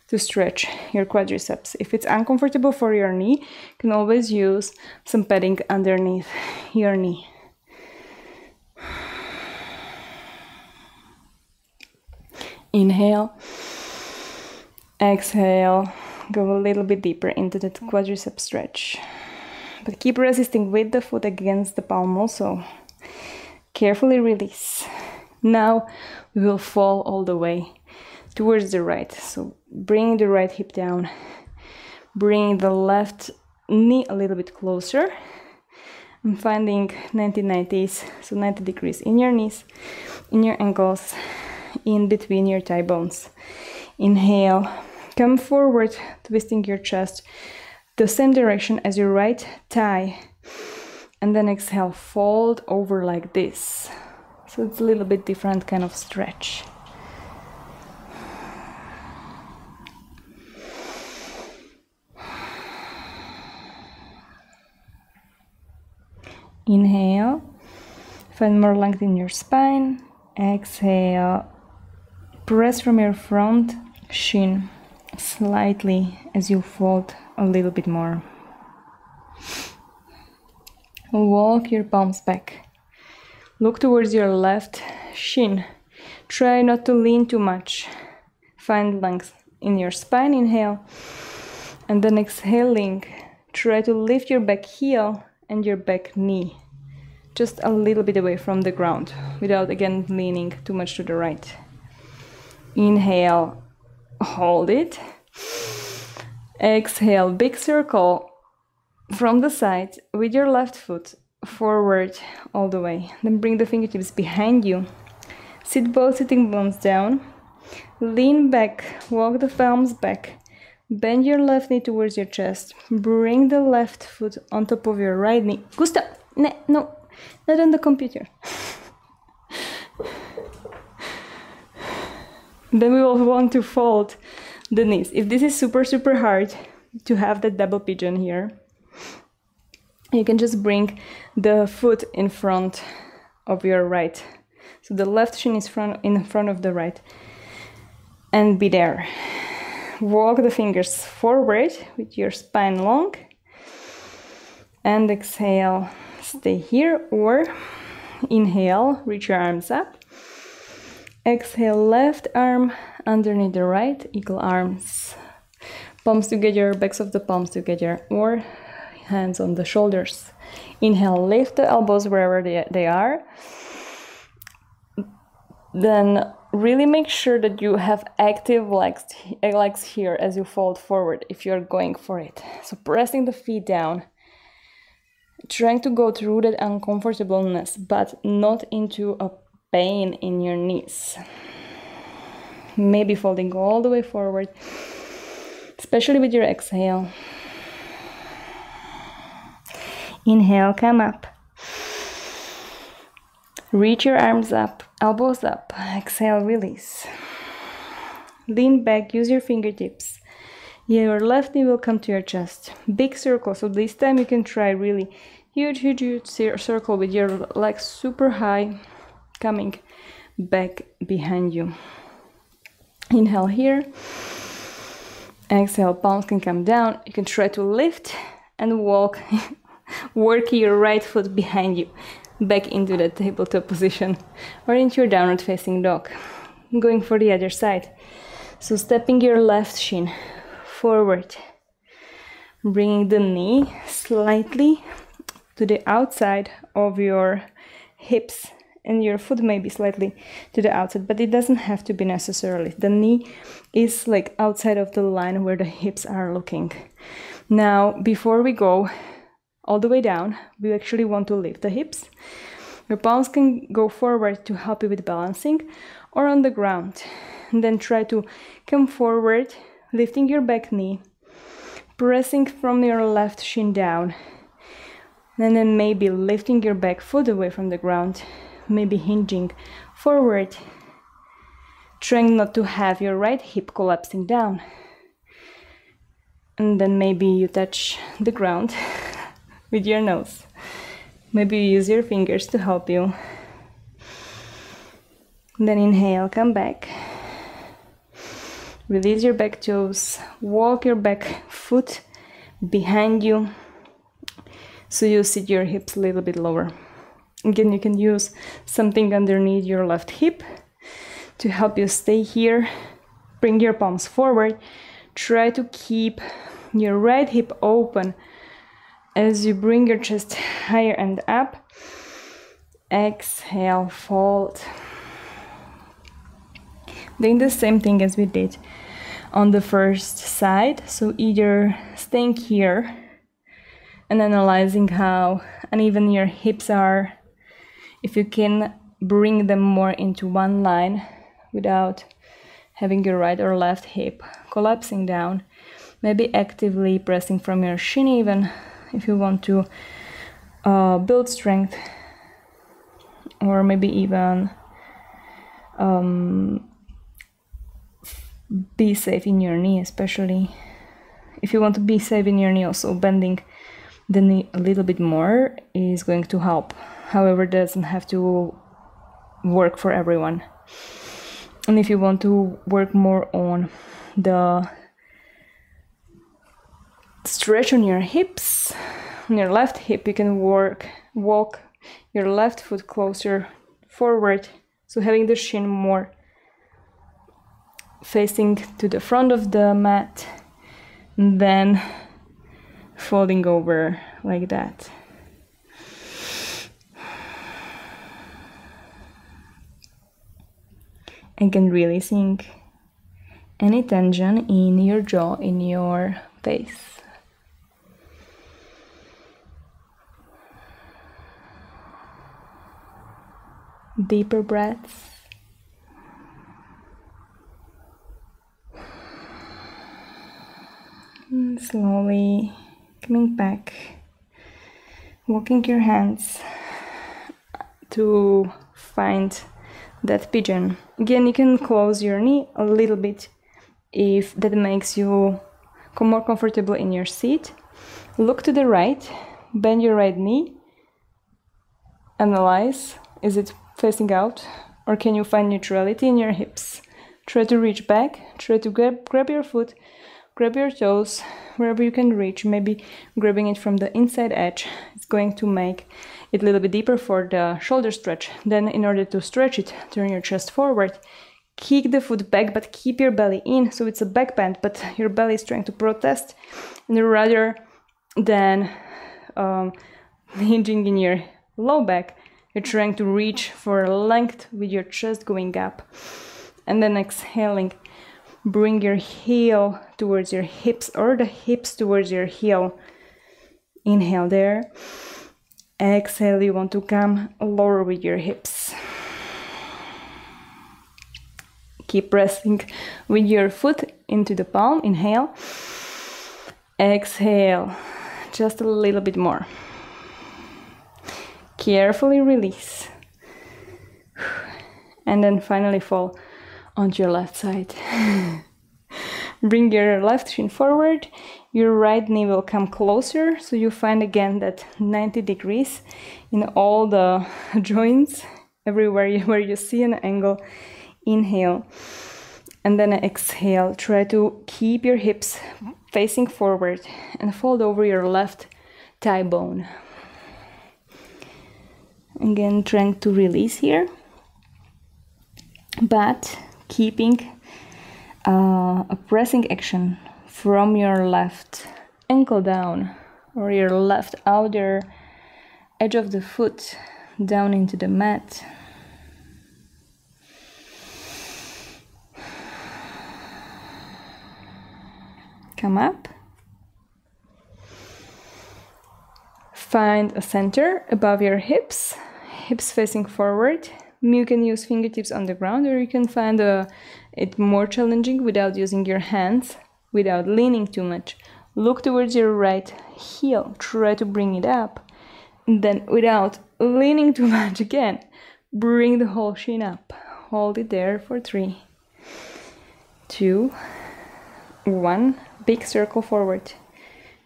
Speaker 1: to stretch your quadriceps. If it's uncomfortable for your knee, you can always use some padding underneath your knee. Inhale, exhale, go a little bit deeper into that quadricep stretch. But keep resisting with the foot against the palm also. Carefully release. Now we will fall all the way towards the right. So bring the right hip down. Bring the left knee a little bit closer. I'm finding 90-90s, so 90 degrees in your knees, in your ankles, in between your thigh bones. Inhale, come forward, twisting your chest the same direction as your right thigh. And then exhale, fold over like this. So it's a little bit different kind of stretch. Inhale, find more length in your spine. Exhale, press from your front shin slightly as you fold a little bit more. Walk your palms back. Look towards your left shin. Try not to lean too much. Find length in your spine. Inhale. And then exhaling, try to lift your back heel and your back knee just a little bit away from the ground without again leaning too much to the right. Inhale, hold it. Exhale, big circle from the side with your left foot forward all the way. Then bring the fingertips behind you. Sit both sitting bones down. Lean back, walk the palms back. Bend your left knee towards your chest. Bring the left foot on top of your right knee. Gustav, no, not on the computer. Then we will want to fold the knees. If this is super hard to have the double pigeon here, you can just bring the foot in front of your right. So the left shin is in front of the right. And be there. Walk the fingers forward with your spine long. And exhale, stay here, or inhale, reach your arms up. Exhale, left arm underneath the right, eagle arms. Palms together, backs of the palms together, or hands on the shoulders. Inhale, lift the elbows wherever they are. Then really make sure that you have active legs here as you fold forward if you're going for it. So pressing the feet down, trying to go through that uncomfortableness, but not into a pain in your knees. Maybe folding all the way forward, especially with your exhale. Inhale, come up. Reach your arms up, elbows up. Exhale, release. Lean back, use your fingertips. Your left knee will come to your chest. Big circle, so this time you can try really huge circle with your legs super high, coming back behind you. Inhale here. Exhale, palms can come down. You can try to lift and walk, work your right foot behind you, back into the tabletop position or into your downward facing dog. Going for the other side. So stepping your left shin forward, bringing the knee slightly to the outside of your hips, and your foot may be slightly to the outside, but it doesn't have to be necessarily. The knee is like outside of the line where the hips are looking. Now, before we go all the way down, we actually want to lift the hips. Your palms can go forward to help you with balancing, or on the ground. And then try to come forward, lifting your back knee, pressing from your left shin down. And then maybe lifting your back foot away from the ground, maybe hinging forward, trying not to have your right hip collapsing down. And then maybe you touch the ground with your nose. Maybe you use your fingers to help you. Then inhale, come back. Release your back toes. Walk your back foot behind you, so you sit your hips a little bit lower. Again, you can use something underneath your left hip to help you stay here. Bring your palms forward. Try to keep your right hip open as you bring your chest higher and up. Exhale, fold. Doing the same thing as we did on the first side. So either staying here and analyzing how uneven your hips are. If you can bring them more into one line without having your right or left hip collapsing down. Maybe actively pressing from your shin even if you want to build strength, or maybe even be safe in your knee, especially if you want to be safe in your knee. Also bending the knee a little bit more is going to help. However, it doesn't have to work for everyone. And if you want to work more on the stretch on your hips, on your left hip, you can walk your left foot closer forward, so having the shin more facing to the front of the mat, and then folding over like that. Again, releasing any tension in your jaw, in your face. Deeper breaths. And slowly coming back, walking your hands to find that pigeon. Again, you can close your knee a little bit if that makes you more comfortable in your seat. Look to the right, bend your right knee, analyze, is it facing out, or can you find neutrality in your hips? Try to reach back, try to grab your foot, grab your toes, wherever you can reach, maybe grabbing it from the inside edge. It's going to make it a little bit deeper for the shoulder stretch. Then in order to stretch it, turn your chest forward, kick the foot back, but keep your belly in, so it's a back bend, but your belly is trying to protest, and rather than hinging in your low back, you're trying to reach for length with your chest going up. And then exhaling, bring your heel towards your hips or the hips towards your heel. Inhale there. Exhale, you want to come lower with your hips. Keep pressing with your foot into the palm. Inhale. Exhale, just a little bit more. Carefully release. And then finally fall onto your left side. Bring your left shin forward. Your right knee will come closer, so you find again that 90 degrees in all the joints, everywhere where you see an angle. Inhale. And then exhale. Try to keep your hips facing forward and fold over your left thigh bone. Again, trying to release here, but keeping a pressing action from your left ankle down, or your left outer edge of the foot down into the mat. Come up. Find a center above your hips, hips facing forward. You can use fingertips on the ground, or you can find it more challenging without using your hands, without leaning too much. Look towards your right heel, try to bring it up. And then without leaning too much again, bring the whole shin up. Hold it there for 3, 2, 1. Big circle forward.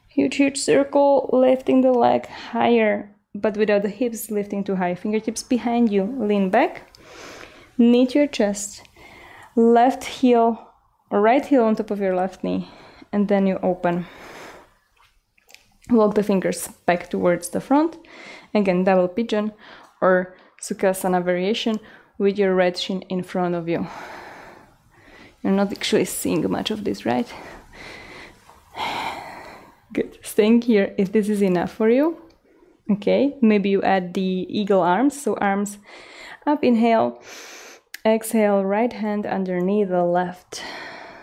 Speaker 1: Huge circle, lifting the leg higher, but without the hips lifting too high. Fingertips behind you, lean back, knee to your chest, left heel or right heel on top of your left knee, and then you open. Walk the fingers back towards the front. Again, double pigeon or Sukhasana variation with your right shin in front of you. You're not actually seeing much of this, right? Good. Staying here if this is enough for you. Okay, maybe you add the eagle arms, so arms up, inhale, exhale, right hand underneath the left.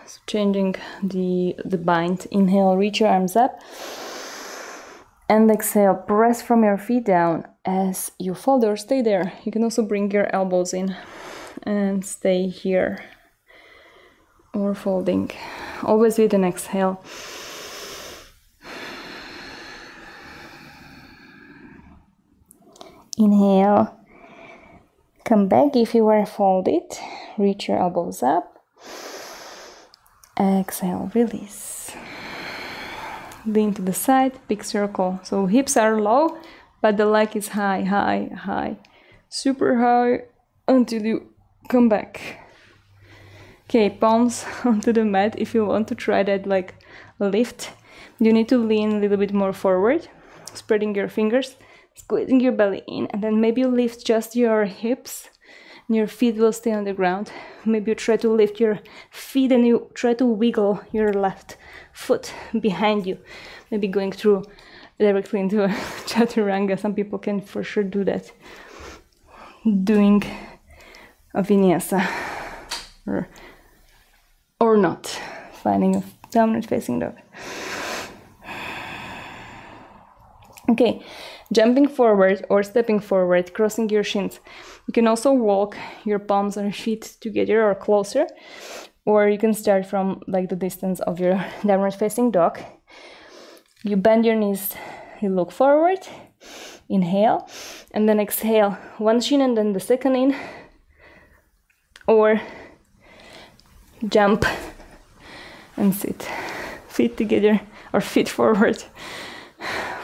Speaker 1: So changing the bind. Inhale, reach your arms up, and exhale, press from your feet down as you fold or stay there. You can also bring your elbows in and stay here, or folding, always with an exhale. Inhale, come back if you are folded, reach your elbows up. Exhale, release. Lean to the side, big circle. So hips are low, but the leg is high, high, high. Super high until you come back. Okay, palms onto the mat. If you want to try that like lift, you need to lean a little bit more forward, spreading your fingers, squeezing your belly in, and then maybe you lift just your hips and your feet will stay on the ground. Maybe you try to lift your feet and you try to wiggle your left foot behind you, maybe going through directly into a chaturanga. Some people can for sure do that. Doing a vinyasa or not, finding a downward facing dog. Okay, jumping forward or stepping forward, crossing your shins. You can also walk your palms or feet together or closer, or you can start from like the distance of your downward facing dog. You bend your knees, you look forward, inhale, and then exhale one shin and then the second in, or jump and sit, feet together or feet forward.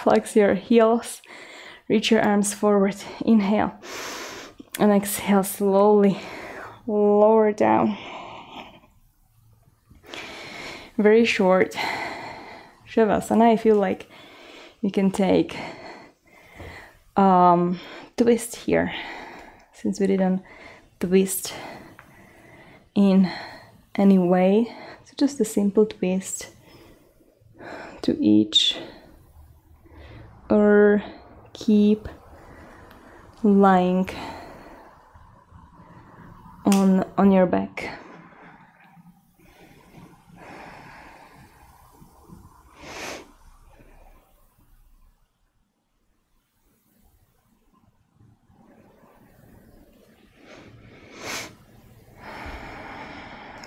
Speaker 1: Flex your heels, reach your arms forward, inhale, and exhale slowly, lower down. Very short Shavasana. I feel like you can take twist here, since we didn't twist in any way. So just a simple twist to each, or keep lying on your back.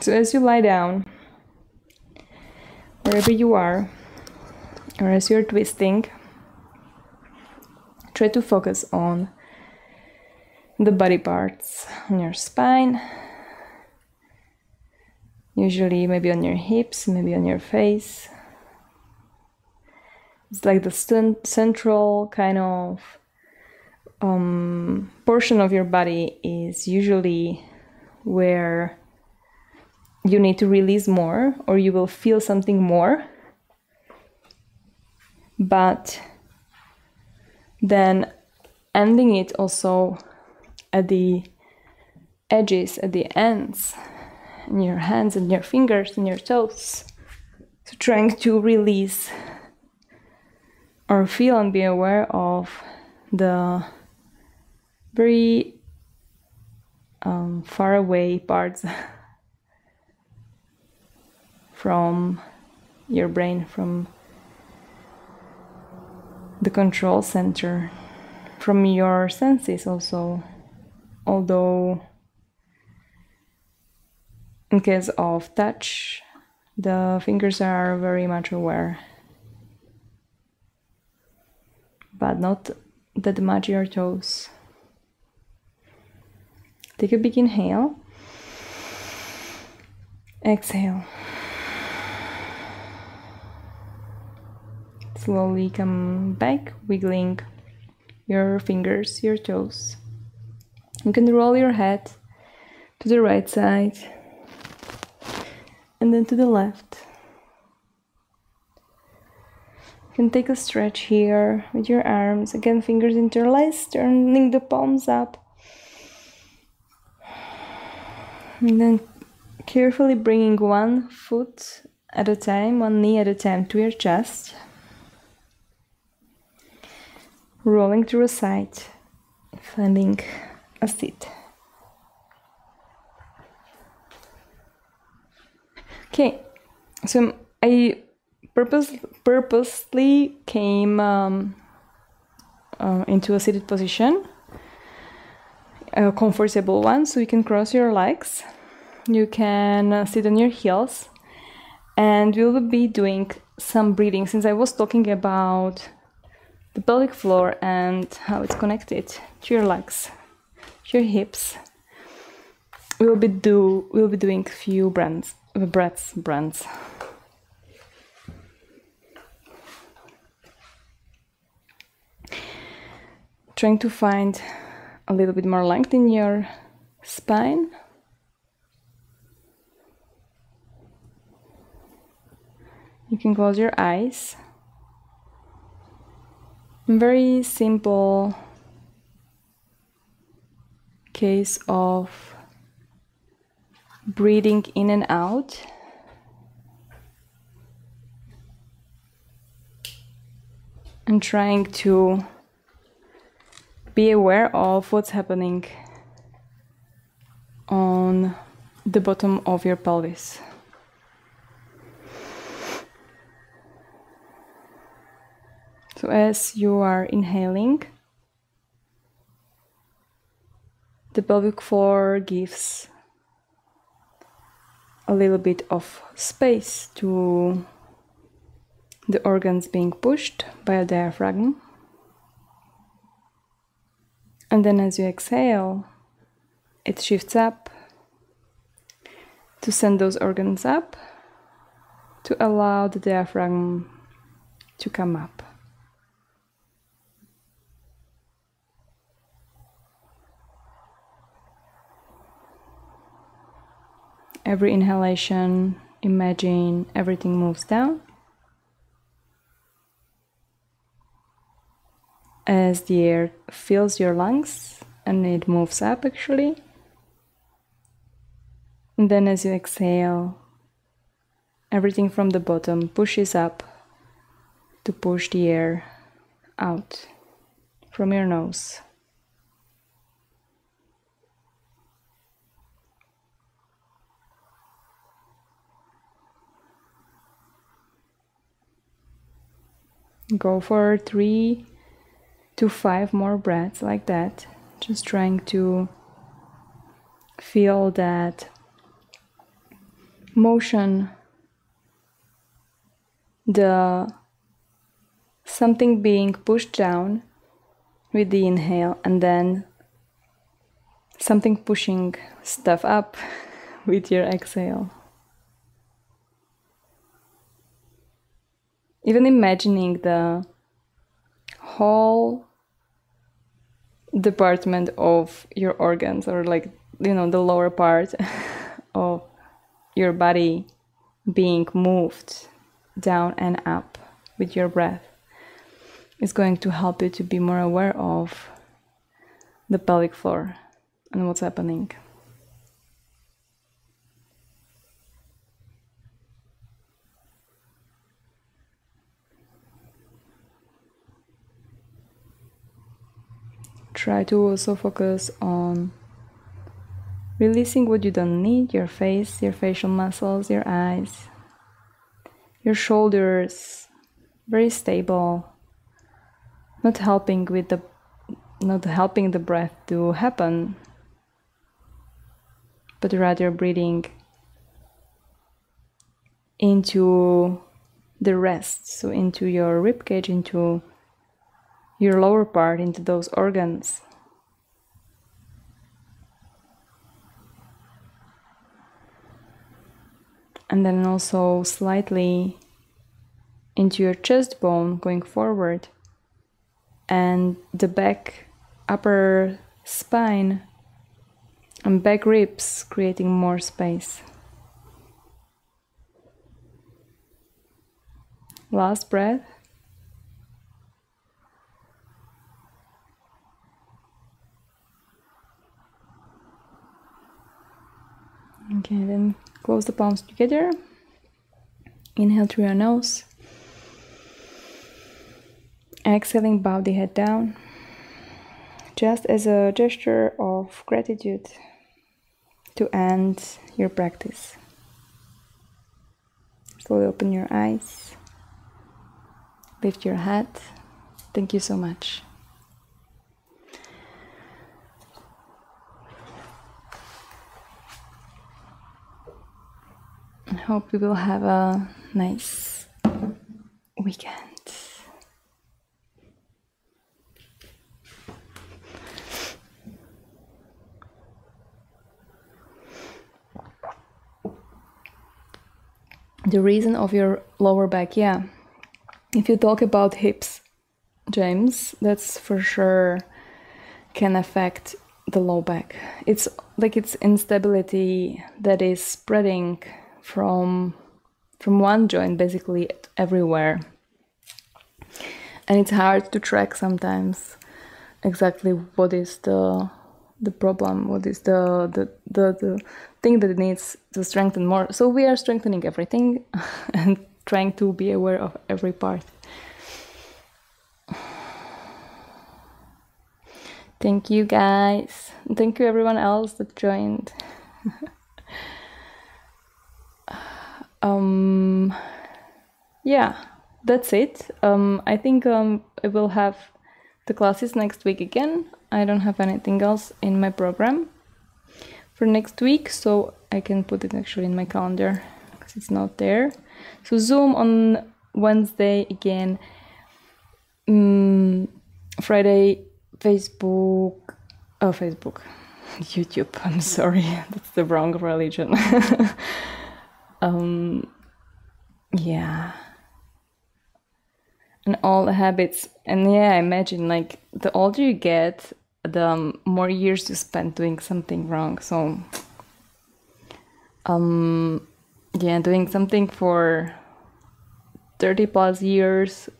Speaker 1: So as you lie down, wherever you are, or as you're twisting, try to focus on the body parts, on your spine, usually maybe on your hips, maybe on your face. It's like the central kind of portion of your body is usually where you need to release more, or you will feel something more. But then ending it also at the edges, at the ends, in your hands and your fingers and your toes. So trying to release or feel and be aware of the very far away parts from your brain, from the control center, from your senses also. Although in case of touch, the fingers are very much aware, but not that much your toes. Take a big inhale, exhale. Slowly come back, wiggling your fingers, your toes. You can roll your head to the right side and then to the left. You can take a stretch here with your arms. Again, fingers interlaced, turning the palms up. And then carefully bringing one foot at a time, one knee at a time to your chest. Rolling through a side, finding a seat. Okay, so I purposely came into a seated position. a comfortable one, so you can cross your legs. You can sit on your heels, and we will be doing some breathing. Since I was talking about the pelvic floor and how it's connected to your legs, to your hips, we'll be doing a few breaths. Trying to find a little bit more length in your spine. You can close your eyes. Very simple case of breathing in and out. And trying to be aware of what's happening on the bottom of your pelvis. So as you are inhaling, the pelvic floor gives a little bit of space to the organs being pushed by a diaphragm. And then as you exhale, it shifts up to send those organs up, to allow the diaphragm to come up. Every inhalation, imagine everything moves down. As the air fills your lungs and it moves up actually. And then as you exhale, everything from the bottom pushes up to push the air out from your nose. Go for 3 to 5 more breaths like that, just trying to feel that motion, the something being pushed down with the inhale, and then something pushing stuff up with your exhale. Even imagining the whole department of your organs, or like, you know, the lower part of your body being moved down and up with your breath is going to help you to be more aware of the pelvic floor and what's happening. Try to also focus on releasing what you don't need, your face, your facial muscles, your eyes, your shoulders, very stable, not helping the breath to happen, but rather breathing into the rest, so into your ribcage, into your lower part, into those organs. And then also slightly into your chest bone going forward, and the back, upper spine and back ribs, creating more space. Last breath. Okay, then close the palms together. Inhale through your nose. Exhaling, bow the head down, just as a gesture of gratitude to end your practice. Slowly open your eyes, lift your head. Thank you so much. Hope we will have a nice weekend. The reason of your lower back, yeah. If you talk about hips, James, that's for sure can affect the low back. It's like it's instability that is spreading from one joint basically everywhere. And it's hard to track sometimes exactly what is the problem, what is the thing that it needs to strengthen more. So we are strengthening everything and trying to be aware of every part. Thank you guys. Thank you everyone else that joined. Yeah, that's it. I think I will have the classes next week again. I don't have anything else in my program for next week, so I can put it actually in my calendar because it's not there. So Zoom on Wednesday again. Friday, Facebook, YouTube, I'm sorry, that's the wrong religion. Yeah. And all the habits. And yeah, I imagine like the older you get, the more years you spend doing something wrong. So, yeah, doing something for 30 plus years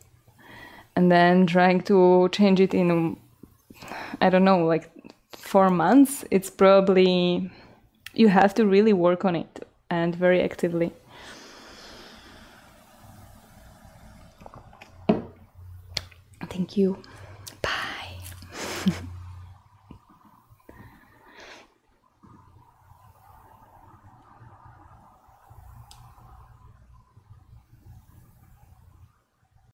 Speaker 1: and then trying to change it in, I don't know, like 4 months, it's probably, you have to really work on it and very actively. Thank you.